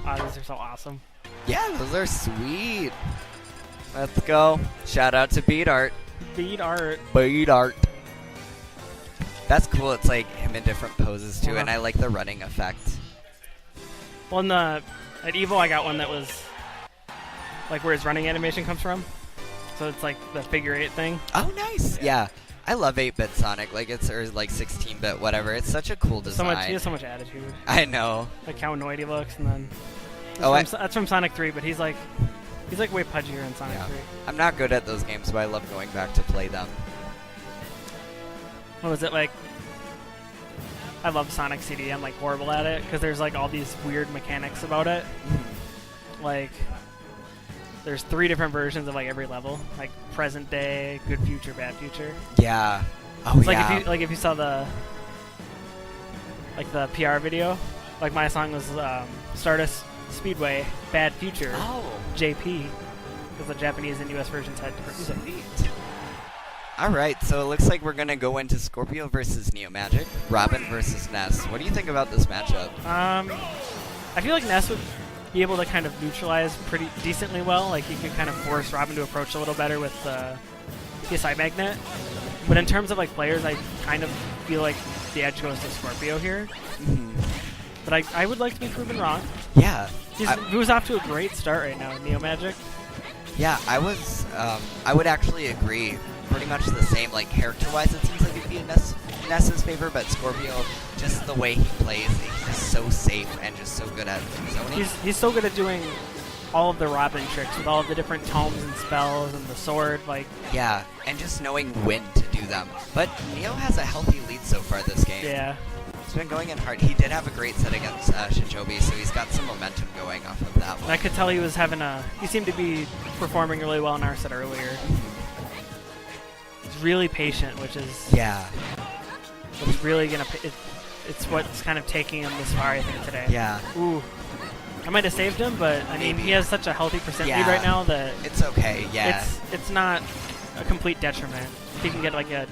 Oh, these are so awesome. Yeah, those are sweet. Let's go. Shout out to Beat Art. Beat art. Beat Art. That's cool. It's like him in different poses too, and I like the running effect. Well, at Evo, I got one that was like where his running animation comes from. So it's like the figure 8 thing. Oh, nice. Yeah. I love 8-bit Sonic. Like or like 16-bit, whatever. It's such a cool design. He has so much attitude. I know. Like how annoyed he looks, and then that's from Sonic 3, but he's like way pudgier in Sonic 3. I'm not good at those games, but I love going back to play them. What was it like? I love Sonic CD. I'm like horrible at it because there's like all these weird mechanics about it. Like there's 3 different versions of like every level, like present day, good future, bad future. Yeah. Oh, it's yeah. Like if you saw the PR video, like my song was Stardust Speedway, Bad Future, JP, because the Japanese and US versions had different music. All right, so it looks like we're gonna go into Skorpio versus neomadgic, Robin versus Ness. What do you think about this matchup? I feel like Ness would be able to kind of neutralize pretty decently well. Like he could kind of force Robin to approach a little better with the PSI magnet. But in terms of like players, I kind of feel like the edge goes to Skorpio here. But I would like to be proven wrong. Yeah. He was off to a great start right now in neomadgic. Yeah, I would actually agree. Pretty much the same. Like character-wise, it seems like it'd be in Ness's favor, but Skorpio, just the way he plays, he's just so safe and just so good at zoning. He's so good at doing all of the Robin tricks with all of the different tomes and spells and the sword, like. Yeah, and just knowing when to do them. But Neo has a healthy lead so far this game. Yeah. He's been going in hard. He did have a great set against Shinjobi, so he's got some momentum going off of that one. I could tell he was having he seemed to be performing really well in our set earlier. He's really patient, which is what's really gonna. It's what's kind of taking him this far, I think, today. Yeah. Ooh. I might have saved him, but I mean, he has such a healthy percent lead right now that it's okay. Yeah. It's not a complete detriment. He can get like a.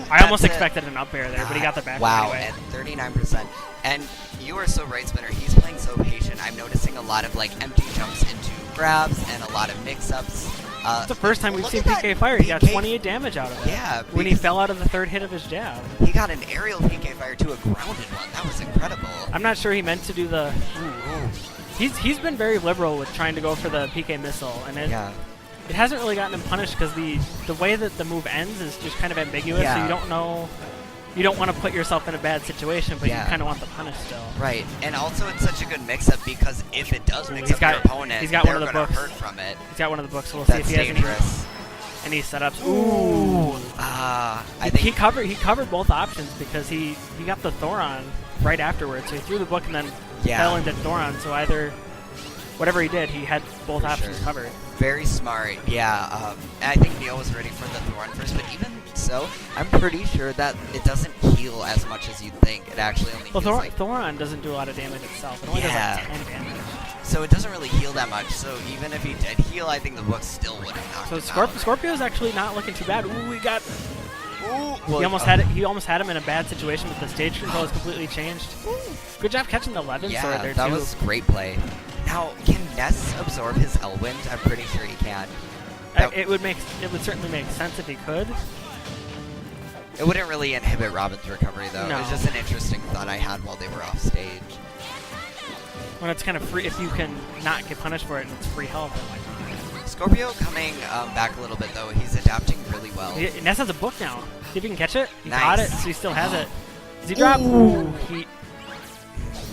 I almost expected an up air there, but he got the back anyway. At 39%. And you are so right, Spinner. He's playing so patient. I'm noticing a lot of like empty jumps into grabs and a lot of mix-ups. It's the first time we've seen PK fire. He got 28 damage out of it. Yeah. When he fell out of the 3rd hit of his jab. He got an aerial PK fire to a grounded one. That was incredible. I'm not sure he meant to do the. He's been very liberal with trying to go for the PK missile, and it hasn't really gotten him punished because the way that the move ends is just kind of ambiguous. So you don't know. You don't want to put yourself in a bad situation, but you kind of want the punish still. Right, and also it's such a good mix-up because if it does mix up your opponent, he's got one of the books. Hurt from it. He's got one of the books, so we'll see if he has any setups. Ooh! I think he covered both options because he got the Thoron right afterwards. So he threw the book and then fell into Thoron. So either whatever he did, he had both options covered. Very smart, yeah. I think Neo was ready for the Thoron first, but even so, I'm pretty sure that it doesn't heal as much as you'd think. It actually only heals like... Thoron doesn't do a lot of damage itself. It only does like 10 damage. So it doesn't really heal that much. So even if he did heal, I think the book still would have knocked him out. Skorpio's actually not looking too bad. Ooh, we got... Ooh, he almost had him in a bad situation, but the stage control has completely changed. Good job catching the 11 sword there, too. That was great play. Now, can Ness absorb his Elwind? I'm pretty sure he can. It would certainly make sense if he could. It wouldn't really inhibit Robin's recovery, though. No. It was just an interesting thought I had while they were off stage. When it's kind of free, if you can not get punished for it and it's free health, then like. Skorpio coming back a see it, though. He's adapting really well. Ness has a book now. See if he can catch it. He Nice. got it, so he still has it. Does he drop? Ooh.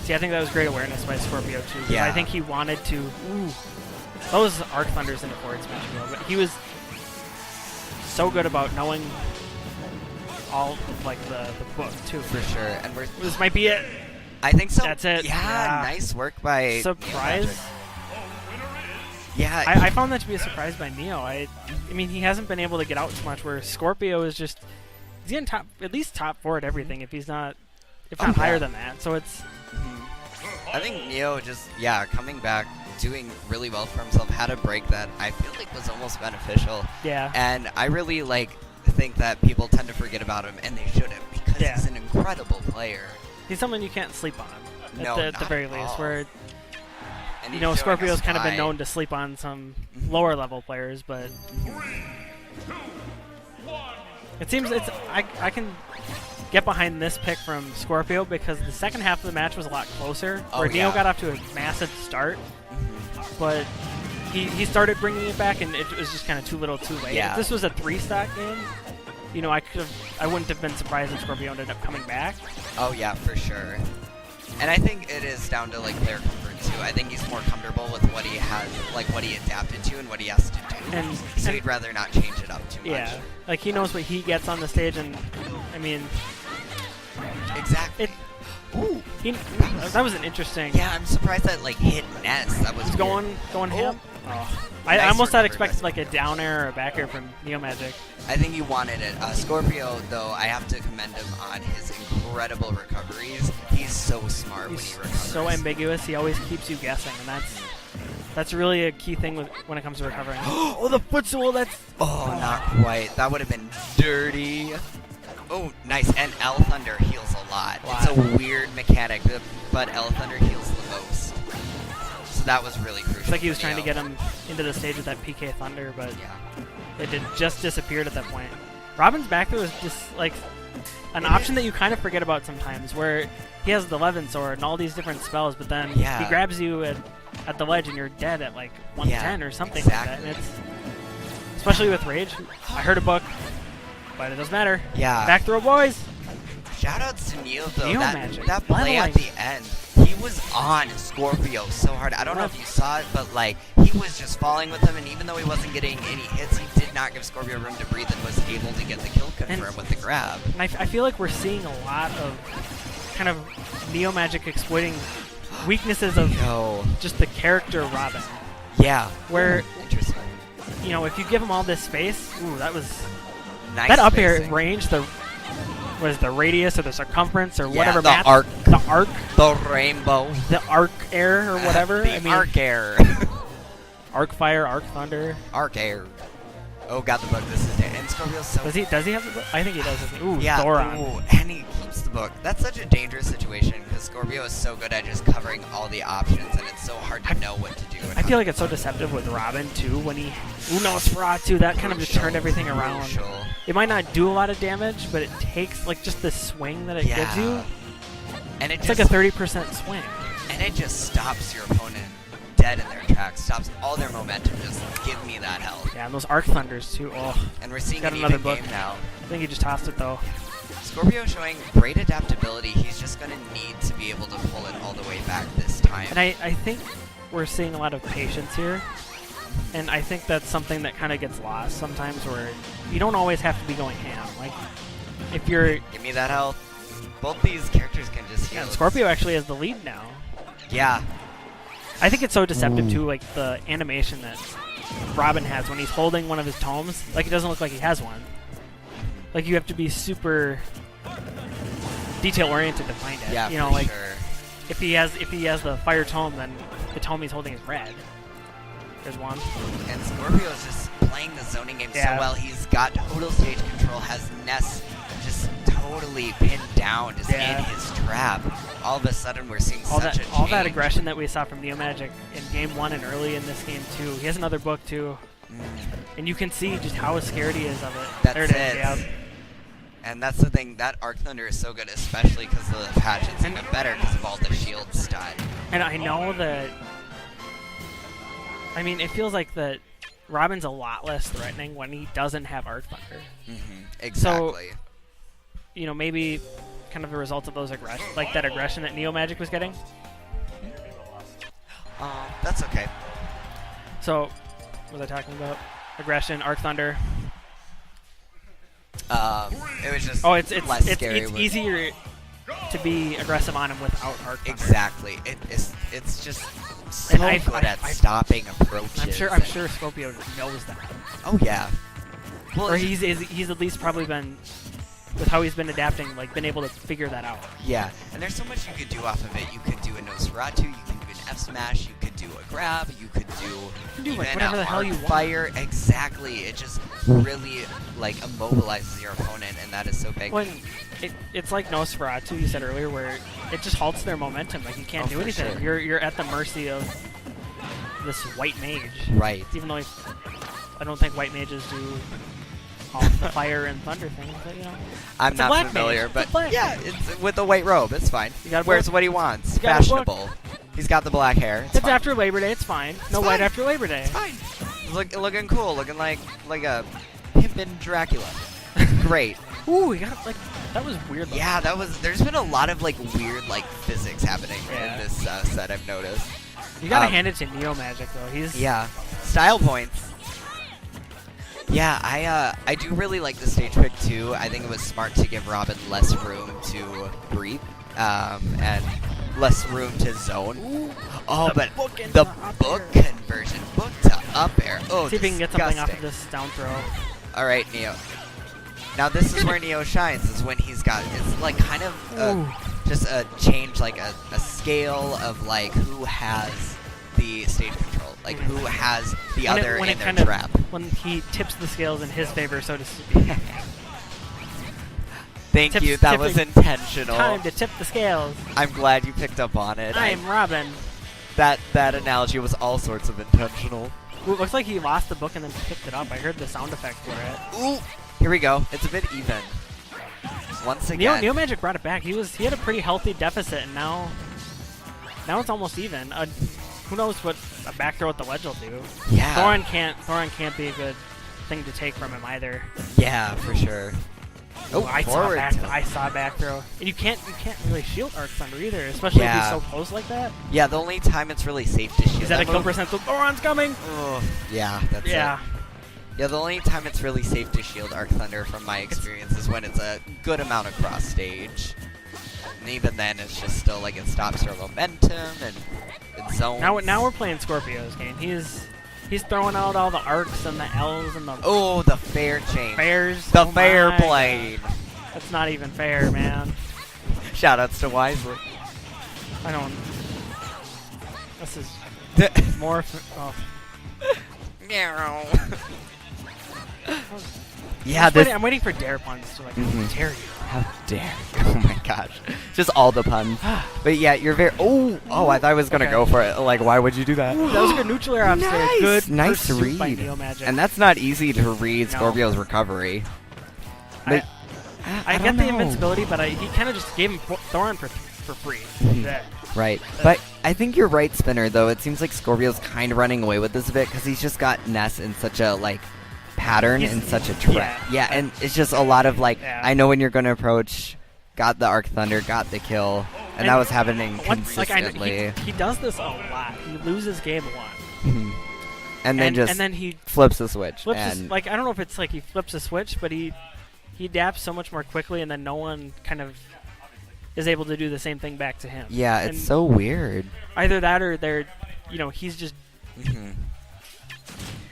See, I think that was great awareness by Skorpio, too. Yeah. I think he wanted to... Ooh. Those Arc Thunders into forward smash ago, but he was so good about knowing all of, like, the book, too. For sure. And this might be it. I think so. That's it. Yeah, nice work by Surprise. Yeah. I found that to be a surprise by Neo. I mean, he hasn't been able to get out too much, where Skorpio is just... He's getting at least top 4 at everything, if he's not... If not higher than that. So it's... I think Neo just, coming back, doing really well for himself, had a break that I feel like was almost beneficial. Yeah. And I really, think that people tend to forget about him, and they shouldn't, because he's an incredible player. He's someone you can't sleep on, No, at the very least, where And you he's know, showing us Skorpio's kind of been why. known to sleep on some lower level players, but it seems I can get behind this pick from Skorpio because the second half of the match was a lot closer, where Neo got off to a massive start, but he started bringing it back, and it was just kind of too little, too late. Yeah. If this was a 3-stock game, you know, I wouldn't have been surprised if Skorpio ended up coming back. Oh yeah, for sure. And I think it is down to like player comfort too. I think he's more comfortable with what he has, like what he adapted to and what he has to do. So he'd rather not change it up too much. Yeah, like he knows what he gets on the stage, and I mean, exactly. Ooh, that was an interesting. Yeah, I'm surprised that like hit Ness. That was going ham. Oh. I almost had expected like a down air or a back air from neomadgic. I think you wanted it. Skorpio, though, I have to commend him on his incredible recoveries. He's so smart when he recovers. So ambiguous. He always keeps you guessing, and that's really a key thing when it comes to recovering. Oh, the foot stool. Oh, not quite. That would have been dirty. Oh, nice. And L Thunder heals a lot. It's a weird mechanic, but L Thunder heals the most. So that was really crucial. It's like he was trying to get him into the stage with that PK Thunder, but it just disappeared at that point. Robin's back throw is just like an option that you kind of forget about sometimes, where he has the 11 sword and all these different spells, but then he grabs you at the ledge and you're dead at like 110 or something like that. And it's, especially with Rage, I heard a book, but it doesn't matter. Yeah. Back throw, boys! Shoutouts to Neo, though. Neomadgic. That play at the end, he was on Skorpio so hard. I don't know if you saw it, but like he was just falling with him, and even though he wasn't getting any hits, he did not give Skorpio room to breathe and was able to get the kill confirm with the grab. And I feel like we're seeing a lot of kind of Neomadgic exploiting weaknesses of just the character Robin. Yeah. Where, interesting. You know, if you give him all this space, that was nice. That up air range, the radius or the circumference or whatever. The arc. The arc. The rainbow. The arc air or whatever. The arc air. Arc fire, arc thunder. Arc air. Oh god, the book. This is it. And Skorpio's so. Does he have the book? I think he does. Doesn't he? Ooh, yeah. Thoron. Ooh, and he keeps the book. That's such a dangerous situation because Skorpio is so good at just covering all the options, and it's so hard to know what to do. I feel like it's so deceptive with Robin too when he Nosferatu. That kind of just turned everything around. It might not do a lot of damage, but it takes like just the swing that it gives you. And it's like a 30% swing. And it just stops your opponent dead in their tracks, stops all their momentum. Just give me that health. Yeah, and those Arc Thunders too. Oh, and we're seeing got an another even book game now. I think he just tossed it though. Skorpio showing great adaptability. He's just going to need to be able to pull it all the way back this time. And I think we're seeing a lot of patience here. And I think that's something that kind of gets lost sometimes, where you don't always have to be going ham. Like, if you're... Give me that health. Both these characters can just heal. Yeah, Skorpio actually has the lead now. Yeah. I think it's so deceptive, too, like, the animation that Robin has when he's holding one of his tomes. Like, it doesn't look like he has one. Like, you have to be super detail-oriented to find it. Yeah, you know, like, if he has the fire tome, then the tome he's holding is red. There's one. And Skorpio is just playing the zoning game so well. He's got total stage control, has Ness just totally pinned down, just in his trap. All of a sudden, we're seeing such a change. All that aggression that we saw from Neomadgic in Game 1 and early in this game, too. He has another book, too. And you can see just how scared he is of it. That's there it is, yeah. And that's the thing, that Arc Thunder is so good, especially because of the patch. It's even better because of all the shield stun. And I know that... I mean, it feels like that Robin's a lot less threatening when he doesn't have Arc Thunder. Exactly. So, you know, maybe kind of a result of those aggression, like that aggression that Neomadgic was getting. That's okay. So, what was I talking about? Aggression, Arc Thunder. It was just it's scary. It's easier to be aggressive on him without Arc Thunder. Exactly. It's just so good at stopping approaches. I'm sure Skorpio knows that. Oh yeah. Well, or he's at least probably been, with how he's been adapting, like been able to figure that out. Yeah, and there's so much you could do off of it. You could do a Nosferatu, you could do an F smash, you could do a grab, you could do like whatever the hell you want. Fire. Exactly. It just really like immobilizes your opponent, and that is so big. When it's like Nosferatu, you said earlier, where it just halts their momentum. Like you can't do anything. Sure. You're at the mercy of this white mage. Right. Even though I don't think white mages do all the fire and thunder things, but you know. I'm It's a not black familiar, mage. but It's a black yeah, mage. it's with the white robe. It's fine. You got a Wears book. what he wants. You got a book. Fashionable. He's got the black hair. It's It's fine. after Labor Day. It's fine. No fine. white after Labor Day. It's fine. Looking cool. Looking like a pimpin' Dracula. Great. Ooh, he got like that was weird. Looking. Yeah, that was. There's been a lot of like weird like physics happening Yeah. in this set. I've noticed. You gotta hand it to neomadgic though. He's Yeah. Style points. Yeah, I do really like the stage pick too. I think it was smart to give Robin less room to breathe, and less room to zone. Ooh, Oh, the but book into the the up book air. conversion, book to up air. Oh, see if he can get something off of disgusting. this down throw. All right, Neo. Now this is where Neo shines. Is when he's got it's like kind of Ooh. just a change, like a scale of like who has the stage control, like who has the other in their kind of trap. when he tips the scales in his favor, so to speak. Thank Tips- you. That was tipping. intentional. Time to tip the scales. I'm glad you picked up on it. I'm Robin. That analogy was all sorts of intentional. Ooh, it looks like he lost the book and then picked it up. I heard the sound effect for it. Ooh, here we go. It's a bit even. Once again. neomadgic brought it back. He had a pretty healthy deficit, and now it's almost even. Who knows what a back throw at the ledge will do? Yeah. Thorin can't be a good thing to take from him either. Yeah, for sure. Oh, I forward. saw back throw. And you can't really shield Arc Thunder either, especially if Yeah. he's so close like that. Yeah, the only time it's really safe to shield Is that a kill move- percent? So Thorin's coming. Oh, yeah, that's Yeah. it. Yeah, the only time it's really safe to shield Arc Thunder, from my experience, is when it's a good amount across stage. And even then, it's just still like it stops their momentum and zones. Now we're playing Skorpio's game. He's throwing out all the arcs and the L's and the Oh, the fair change. fairs. The Oh fair my blade. God. That's not even fair, man. Shoutouts to Wisely. I don't. This is more. Oh. Yeah, this. I'm waiting for dare puns to like dare you. How dare you? Oh my gosh. Just all the puns. But yeah, you're very. Oh, I thought I was gonna Okay. go for it. Like, why would you do that? That was a good neutral air off stage. Good Nice pursuit by read. neomadgic. And that's not easy to read No. Scorpio's recovery. I get the invincibility, but he kind of just gave him Thorin for free. Yeah. Right. But I think you're right, Spinner, though. It seems like Scorpio's kind of running away with this a bit because he's just got Ness in such a, like, pattern and such a trap. Yeah, and it's just a lot of, like, I know when you're going to approach, got the Arc Thunder, got the kill, and that was happening consistently. He does this a lot. He loses game a lot. And then he flips the switch. flips and his, like I don't know if it's like he flips a switch, but he adapts so much more quickly, and then no one kind of is able to do the same thing back to him. yeah, it's And so weird. either that or he's just Mhm.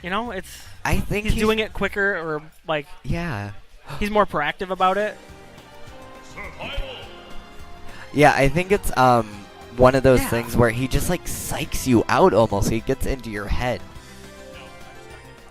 it's I think he's doing it quicker, or like Yeah. he's more proactive about it. Yeah, I think it's one of those things where he just like psychs you out almost. He gets into your head.